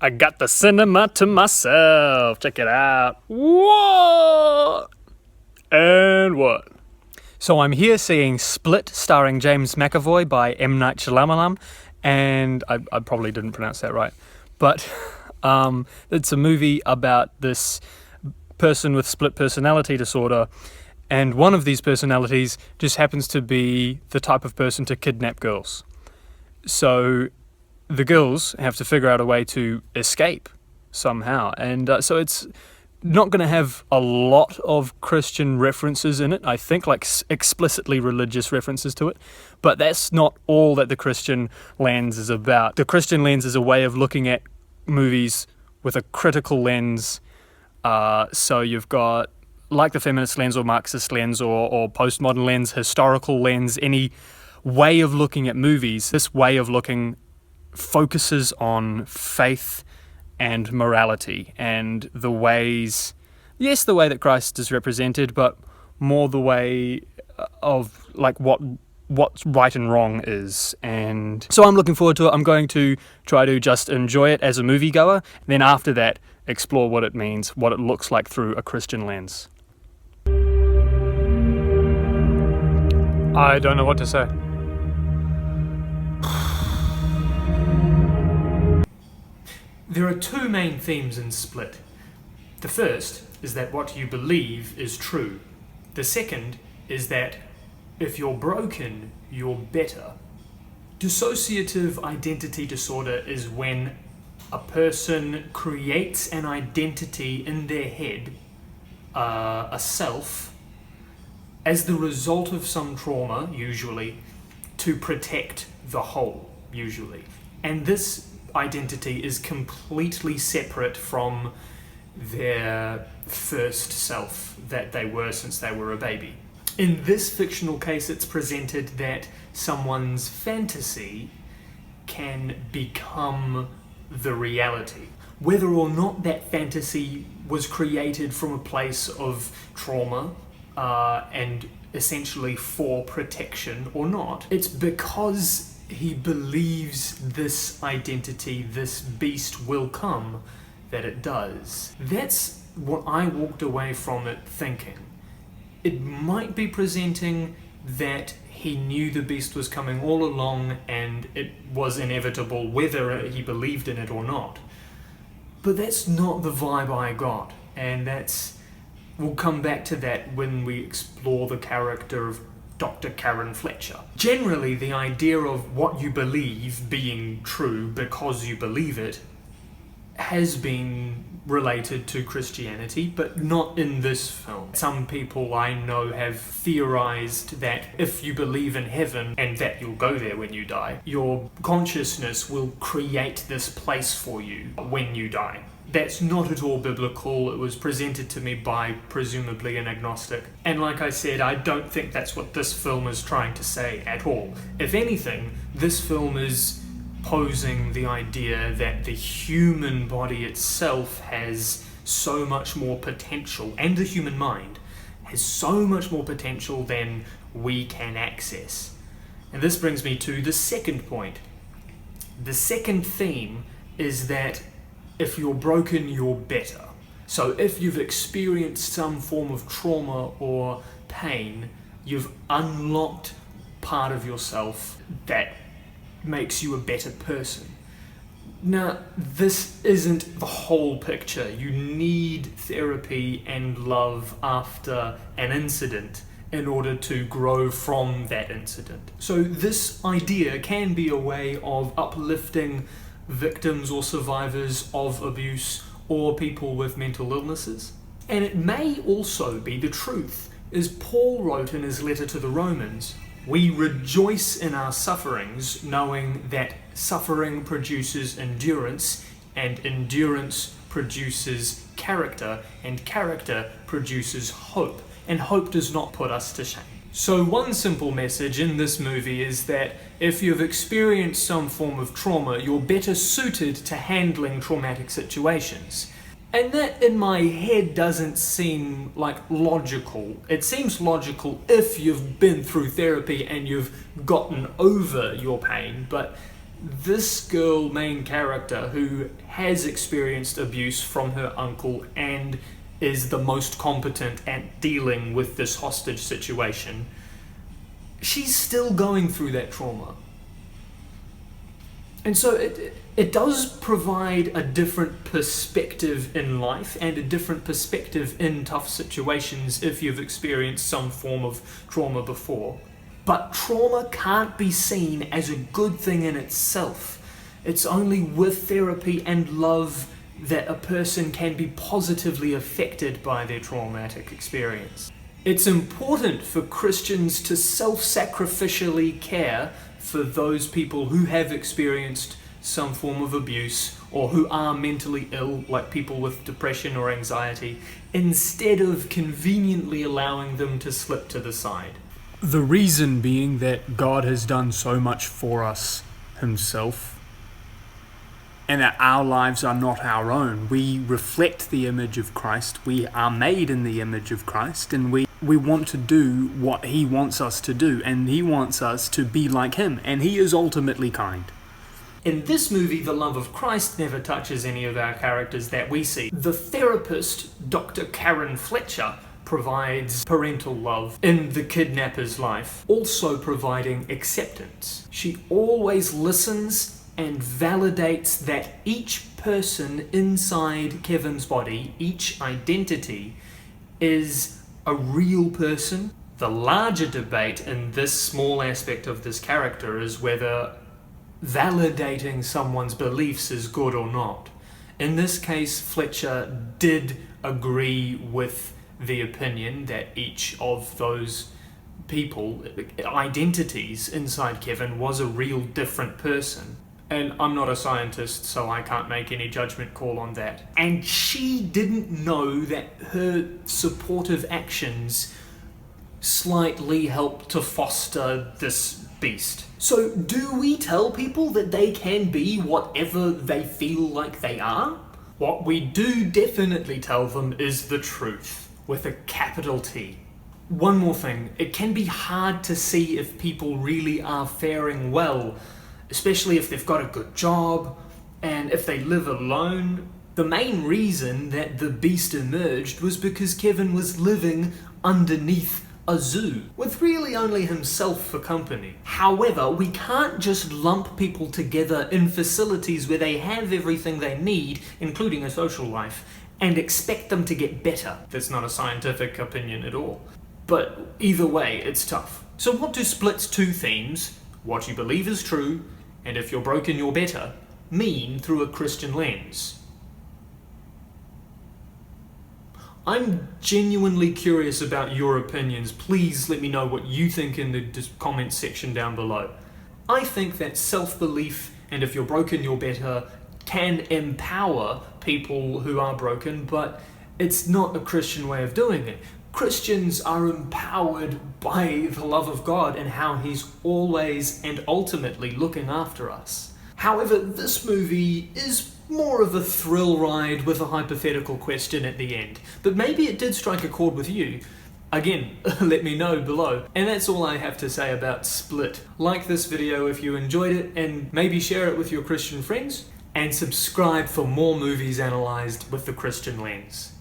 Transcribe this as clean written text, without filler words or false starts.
I got the cinema to myself. Check it out. What? And what? So I'm here seeing Split, starring James McAvoy by M. Night Shyamalan, and I probably didn't pronounce that right, but it's a movie about this person with split personality disorder, and one of these personalities just happens to be the type of person to kidnap girls. So the girls have to figure out a way to escape somehow, and so it's not going to have a lot of Christian references in it, I think, like explicitly religious references to it, but that's not all that the Christian lens is about. The Christian lens is a way of looking at movies with a critical lens. So you've got, like the feminist lens or Marxist lens or postmodern lens, historical lens, any way of looking at movies. This way of looking focuses on faith and morality and the ways, yes, the way that Christ is represented, but more the way of like what's right and wrong is. And so I'm looking forward to it. I'm going to try to just enjoy it as a moviegoer, and then after that explore what it means, what it looks like through a Christian lens. I don't know what to say. There are two main themes in Split. The first is that what you believe is true. The second is that if you're broken, you're better. Dissociative identity disorder is when a person creates an identity in their head, a self, as the result of some trauma, usually, to protect the whole, usually. And this identity is completely separate from their first self that they were since they were a baby. In this fictional case, it's presented that someone's fantasy can become the reality. Whether or not that fantasy was created from a place of trauma and essentially for protection or not, it's because he believes this identity, this beast will come, that it does. That's what I walked away from it thinking. It might be presenting that he knew the beast was coming all along and it was inevitable whether he believed in it or not. But that's not the vibe I got, and we'll come back to that when we explore the character of Dr. Karen Fletcher. Generally, the idea of what you believe being true because you believe it has been related to Christianity, but not in this film. Some people I know have theorized that if you believe in heaven and that you'll go there when you die, your consciousness will create this place for you when you die. That's not at all biblical. It was presented to me by presumably an agnostic. And like I said, I don't think that's what this film is trying to say at all. If anything, this film is posing the idea that the human body itself has so much more potential, and the human mind has so much more potential than we can access. And this brings me to the second point. The second theme is that if you're broken, you're better. So if you've experienced some form of trauma or pain, you've unlocked part of yourself that makes you a better person. Now, this isn't the whole picture. You need therapy and love after an incident in order to grow from that incident. So this idea can be a way of uplifting victims or survivors of abuse or people with mental illnesses. And it may also be the truth. As Paul wrote in his letter to the Romans, we rejoice in our sufferings, knowing that suffering produces endurance, and endurance produces character, and character produces hope, and hope does not put us to shame. So one simple message in this movie is that if you've experienced some form of trauma, you're better suited to handling traumatic situations. And that in my head doesn't seem like logical. It seems logical if you've been through therapy and you've gotten over your pain, but this girl, main character, who has experienced abuse from her uncle and is the most competent at dealing with this hostage situation, she's still going through that trauma. And so it does provide a different perspective in life and a different perspective in tough situations if you've experienced some form of trauma before. But trauma can't be seen as a good thing in itself. It's only with therapy and love that a person can be positively affected by their traumatic experience. It's important for Christians to self-sacrificially care for those people who have experienced some form of abuse or who are mentally ill, like people with depression or anxiety, instead of conveniently allowing them to slip to the side. The reason being that God has done so much for us himself, and that our lives are not our own. We reflect the image of Christ. We are made in the image of Christ, and we want to do what he wants us to do, and he wants us to be like him, and he is ultimately kind. In this movie, the love of Christ never touches any of our characters that we see. The therapist, Dr. Karen Fletcher, provides parental love in the kidnapper's life, also providing acceptance. She always listens and validates that each person inside Kevin's body, each identity, is a real person. The larger debate in this small aspect of this character is whether validating someone's beliefs is good or not. In this case, Fletcher did agree with the opinion that each of those people, identities inside Kevin, was a real different person. And I'm not a scientist, so I can't make any judgment call on that. And she didn't know that her supportive actions slightly helped to foster this beast. So do we tell people that they can be whatever they feel like they are? What we do definitely tell them is the truth, with a capital T. One more thing, it can be hard to see if people really are faring well, especially if they've got a good job and if they live alone. The main reason that the beast emerged was because Kevin was living underneath a zoo, with really only himself for company. However, we can't just lump people together in facilities where they have everything they need, including a social life, and expect them to get better. That's not a scientific opinion at all. But either way, it's tough. So what do Split's two themes, what you believe is true, and if you're broken, you're better, mean through a Christian lens? I'm genuinely curious about your opinions. Please let me know what you think in the comments section down below. I think that self-belief and if you're broken, you're better can empower people who are broken, but it's not a Christian way of doing it. Christians are empowered by the love of God and how he's always and ultimately looking after us. However, this movie is more of a thrill ride with a hypothetical question at the end. But maybe it did strike a chord with you. Again, let me know below. And that's all I have to say about Split. Like this video if you enjoyed it, and maybe share it with your Christian friends, and subscribe for more movies analysed with the Christian lens.